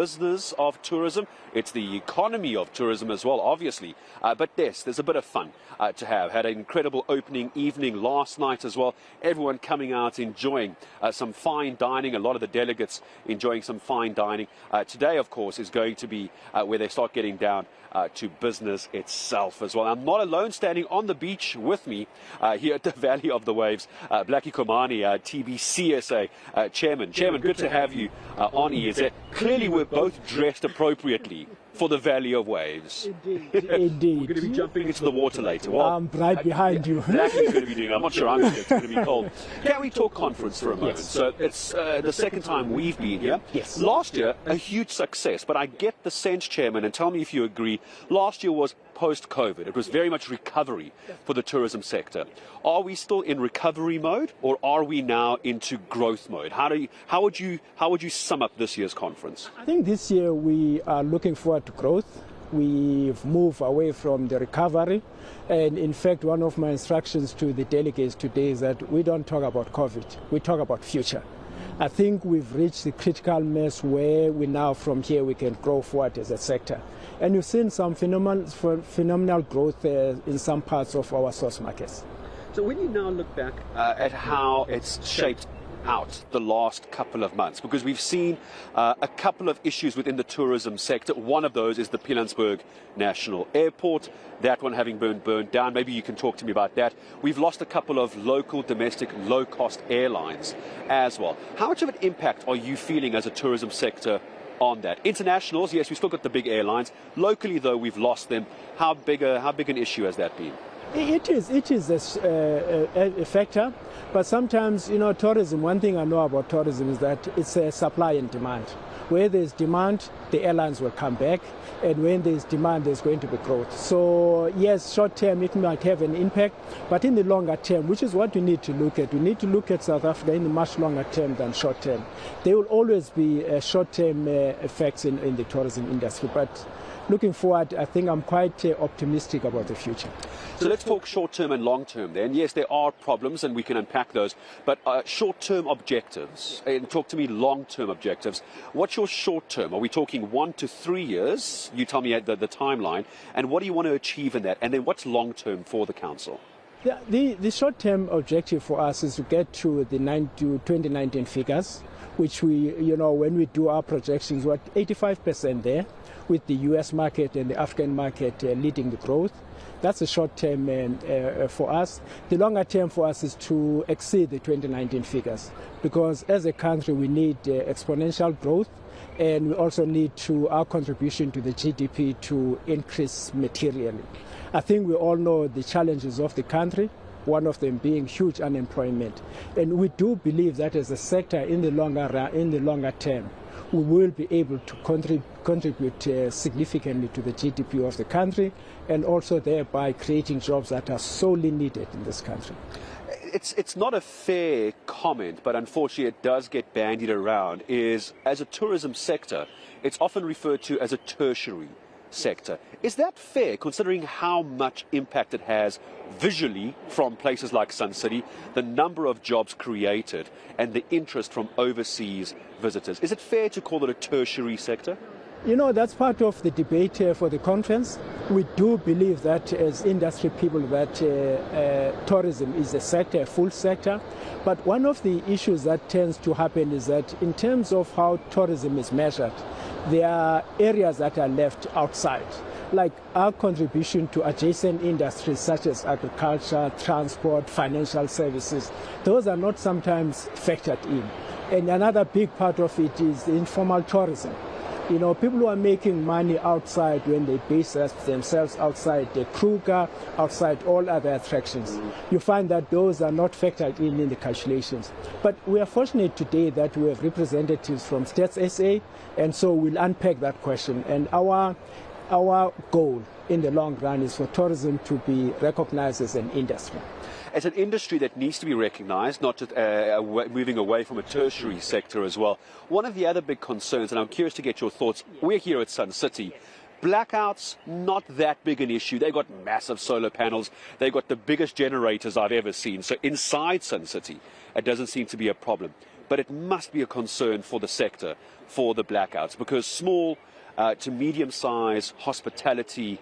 business of tourism, it's the economy of tourism as well, obviously. But yes, there's a bit of fun to have. Had an incredible opening evening last night as well. Everyone coming out enjoying some fine dining. A lot of the delegates enjoying some fine dining. Today, of course, is going to be where they start getting down to business itself as well. I'm not alone. Standing on the beach with me here at the Valley of the Waves, Blacky Komani, TBCSA Chairman. Chairman, good to have you on eNCA. Clearly, we're both dressed appropriately for the Valley of Waves. Indeed. We're going to be jumping into the water later. Well, I'm right behind you. Blacky's going to be doing. I'm not sure I'm going to. It's going to be cold. Can we talk conference for a moment? Yes. So it's the second time we've been here. Yes. Last year, a huge success, but I get the sense, Chairman, and tell me if you agree, last year was post-COVID. It was very much recovery for the tourism sector. Are we still in recovery mode, or are we now into growth mode? How would you sum up this year's conference? I think this year we are looking forward to growth. We've moved away from the recovery. And in fact, one of my instructions to the delegates today is that we don't talk about COVID. We talk about future. I think we've reached the critical mass where we now, from here, we can grow forward as a sector. And you've seen some phenomenal growth in some parts of our source markets. So when you now look back at how it's shaped out the last couple of months, because we've seen a couple of issues within the tourism sector. One of those is the Pilanesberg National Airport, that one having been burned down. Maybe you can talk to me about that. We've lost a couple of local, domestic, low-cost airlines as well. How much of an impact are you feeling as a tourism sector on that? Internationals, yes, we've still got the big airlines. Locally, though, we've lost them. How big an issue has that been? It is a factor, but sometimes, tourism, one thing I know about tourism is that it's a supply and demand. Where there's demand, the airlines will come back, and when there's demand, there's going to be growth. So yes, short term, it might have an impact, but in the longer term, which is what we need to look at, we need to look at South Africa in the much longer term than short term. There will always be short term effects in the tourism industry, but looking forward, I think I'm quite optimistic about the future. So let's talk short-term and long-term then. Yes, there are problems and we can unpack those, but short-term objectives, and talk to me long-term objectives. What's your short-term? Are we talking 1 to 3 years? You tell me the timeline. And what do you want to achieve in that? And then what's long-term for the council? The short-term objective for us is to get to the 2019 figures, which we, when we do our projections, we're at 85% there, with the US market and the African market leading the growth. That's the short term for us. The longer term for us is to exceed the 2019 figures, because as a country we need exponential growth, and we also need our contribution to the GDP to increase materially. I think we all know the challenges of the country, one of them being huge unemployment. And we do believe that as a sector in the longer term, we will be able to contribute significantly to the GDP of the country, and also thereby creating jobs that are sorely needed in this country. It's not a fair comment, but unfortunately it does get bandied around, is as a tourism sector, it's often referred to as a tertiary sector. Is that fair, considering how much impact it has visually from places like Sun City, the number of jobs created, and the interest from overseas visitors? Is it fair to call it a tertiary sector? That's part of the debate for the conference. We do believe that as industry people that tourism is a sector, a full sector. But one of the issues that tends to happen is that in terms of how tourism is measured, there are areas that are left outside, like our contribution to adjacent industries such as agriculture, transport, financial services. Those are not sometimes factored in. And another big part of it is the informal tourism. People who are making money outside when they base themselves outside the Kruger, outside all other attractions. You find that those are not factored in the calculations. But we are fortunate today that we have representatives from Stats SA, and so we'll unpack that question. And our goal in the long run is for tourism to be recognized as an industry. It's an industry that needs to be recognized, not just moving away from a tertiary sector as well. One of the other big concerns, and I'm curious to get your thoughts, we're here at Sun City. Blackouts, not that big an issue. They've got massive solar panels. They've got the biggest generators I've ever seen. So inside Sun City, it doesn't seem to be a problem. but it must be a concern for the sector, for the blackouts, because small to medium-sized hospitality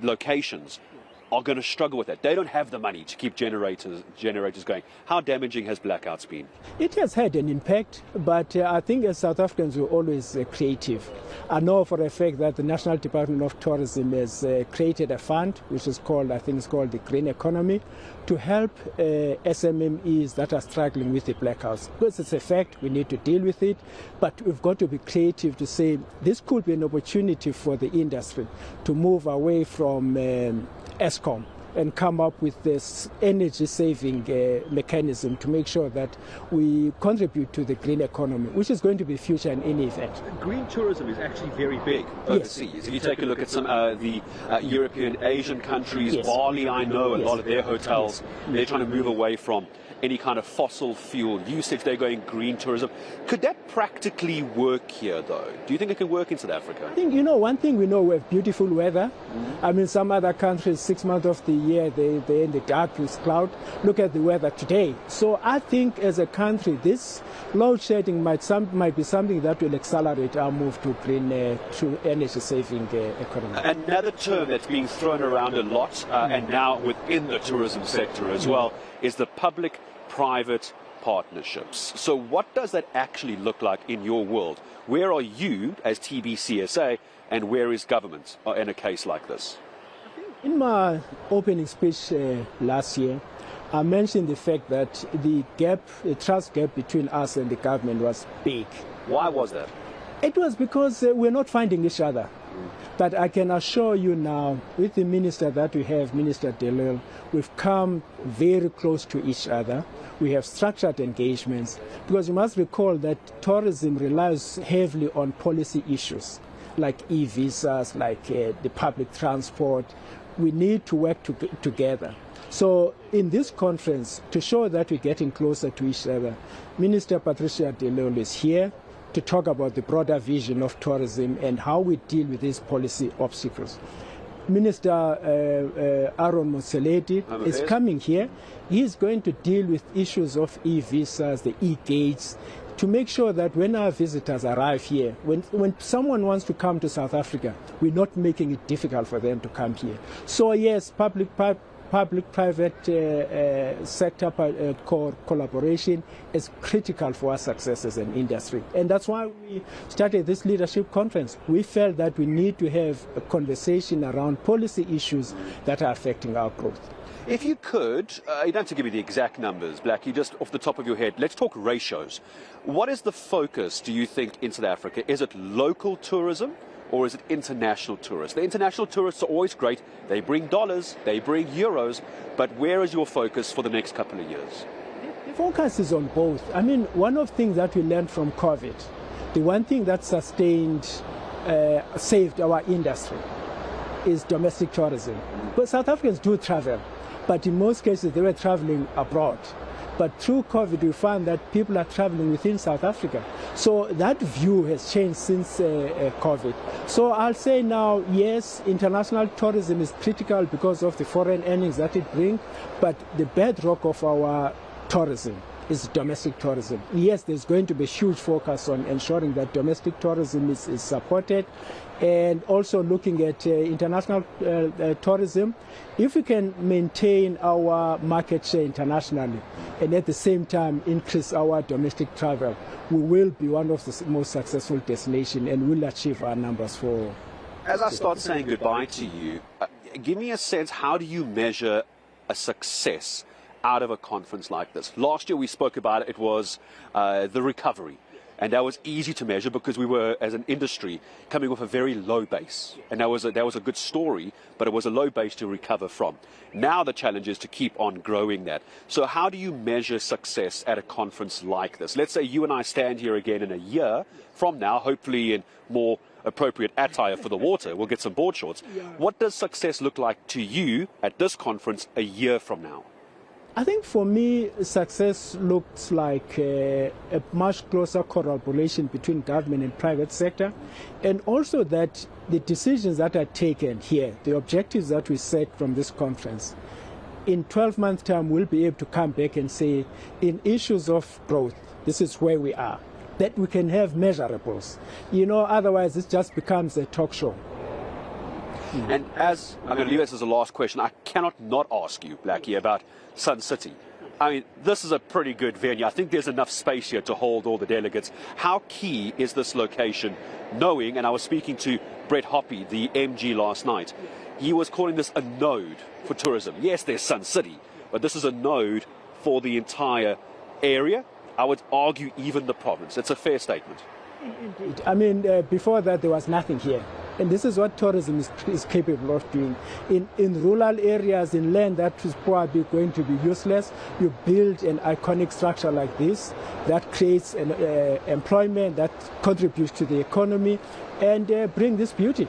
locations are going to struggle with that. They don't have the money to keep generators going. How damaging has blackouts been? It has had an impact, but I think as South Africans we're always creative. I know for a fact that the National Department of Tourism has created a fund, which is called, I think it's called the Green Economy, to help SMMEs that are struggling with the blackouts. Because it's a fact, we need to deal with it, but we've got to be creative to say this could be an opportunity for the industry to move away from ESCOM and come up with this energy-saving mechanism to make sure that we contribute to the green economy, which is going to be future in any event. Green tourism is actually very big overseas. Yes. If you take a look at some the European, Asian countries, yes. Bali, I know, a lot of their hotels, yes. They're trying to move away from any kind of fossil fuel usage. They're going green tourism. Could that practically work here, though? Do you think it can work in South Africa? I think, one thing we know, we have beautiful weather. Mm-hmm. I mean, some other countries, 6 months of the year, they're in the dark with cloud. Look at the weather today. So I think as a country, this load shedding might be something that will accelerate our move to green, to energy-saving economy. Another term that's being thrown around a lot, and now within the tourism sector as well, is the public-private partnerships. So what does that actually look like in your world? Where are you as TBCSA and where is government in a case like this? In my opening speech last year, I mentioned the fact that the trust gap between us and the government was big. Why was that? It was because we're not finding each other. But I can assure you now, with the minister that we have, Minister Delil, we've come very close to each other. We have structured engagements, because you must recall that tourism relies heavily on policy issues, like e-visas, like the public transport. We need to work together. So in this conference, to show that we're getting closer to each other, Minister Patricia Delil is here to talk about the broader vision of tourism and how we deal with these policy obstacles. Minister Aaron Motsoaledi is coming here. He is going to deal with issues of e-visas, the e-gates, to make sure that when our visitors arrive here, when someone wants to come to South Africa, we're not making it difficult for them to come here. So yes, public-private sector collaboration is critical for our success as an industry. And that's why we started this leadership conference. We felt that we need to have a conversation around policy issues that are affecting our growth. If you could, you don't have to give me the exact numbers, Blacky, just off the top of your head, let's talk ratios. What is the focus, do you think, in South Africa? Is it local tourism? Or is it international tourists? The international tourists are always great. They bring dollars, they bring euros, but where is your focus for the next couple of years? The focus is on both. I mean, one of the things that we learned from COVID, the one thing that saved our industry is domestic tourism. But South Africans do travel, but in most cases they were traveling abroad. But through COVID, we found that people are traveling within South Africa. So that view has changed since COVID. So I'll say now, yes, international tourism is critical because of the foreign earnings that it brings, but the bedrock of our tourism is domestic tourism. Yes, there's going to be a huge focus on ensuring that domestic tourism is supported, and also looking at international tourism. If we can maintain our market share internationally and at the same time increase our domestic travel, we will be one of the most successful destinations and will achieve our numbers for... As I start saying goodbye to you, give me a sense, how do you measure a success out of a conference like this? Last year we spoke about it, it was the recovery. And that was easy to measure because we were, as an industry, coming off a very low base. And that was a good story, but it was a low base to recover from. Now the challenge is to keep on growing that. So how do you measure success at a conference like this? Let's say you and I stand here again in a year from now, hopefully in more appropriate attire for the water. We'll get some board shorts. What does success look like to you at this conference a year from now? I think for me, success looks like a much closer collaboration between government and private sector, and also that the decisions that are taken here, the objectives that we set from this conference, in 12 months' time, we'll be able to come back and say, in issues of growth, this is where we are, that we can have measurables. You know, otherwise it just becomes a talk show. And as I'm going to leave this as a last question, I cannot not ask you, Blacky, about Sun City. I mean, this is a pretty good venue. I think there's enough space here to hold all the delegates. How key is this location, knowing, and I was speaking to Brett Hoppy, the MG, last night, he was calling this a node for tourism. Yes, there's Sun City, but this is a node for the entire area. I would argue even the province. It's a fair statement. Indeed. I mean, before that, there was nothing here. And this is what tourism is capable of doing. In rural areas, in land that is probably going to be useless, you build an iconic structure like this that creates employment, that contributes to the economy, and bring this beauty.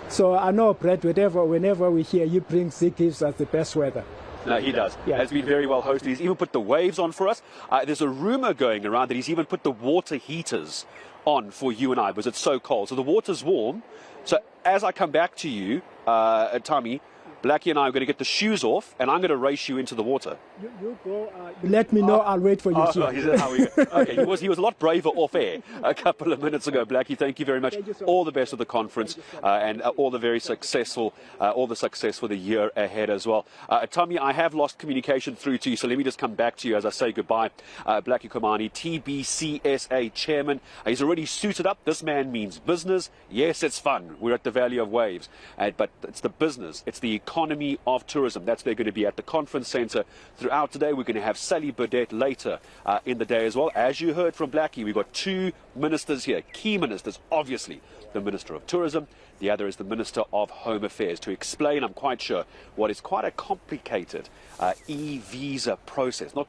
So I know, Brett, whenever we hear you bring, he gives us the best weather. No, he does. Yeah. Has been very well hosted. He's even put the waves on for us. There's a rumor going around that he's even put the water heaters on for you and I because it's so cold. So the water's warm. So as I come back to you, Tommy, Blacky and I are going to get the shoes off, and I'm going to race you into the water. You go. Let me know. I'll wait for you here. Is that how we go? Okay, he was a lot braver off air a couple of minutes ago. Blacky, thank you very much. All the best with the conference and all the success for the year ahead as well. Tommy, I have lost communication through to you, so let me just come back to you as I say goodbye. Blacky Komani, TBCSA Chairman. He's already suited up. This man means business. Yes, it's fun. We're at the Valley of Waves, but it's the business. It's the economy of tourism. That's they're going to be at the conference centre throughout today. We're going to have Sally Burdett later in the day as well. As you heard from Blacky, we've got two ministers here, key ministers, obviously the Minister of Tourism, the other is the Minister of Home Affairs, to explain, I'm quite sure, what is quite a complicated e-visa process. Not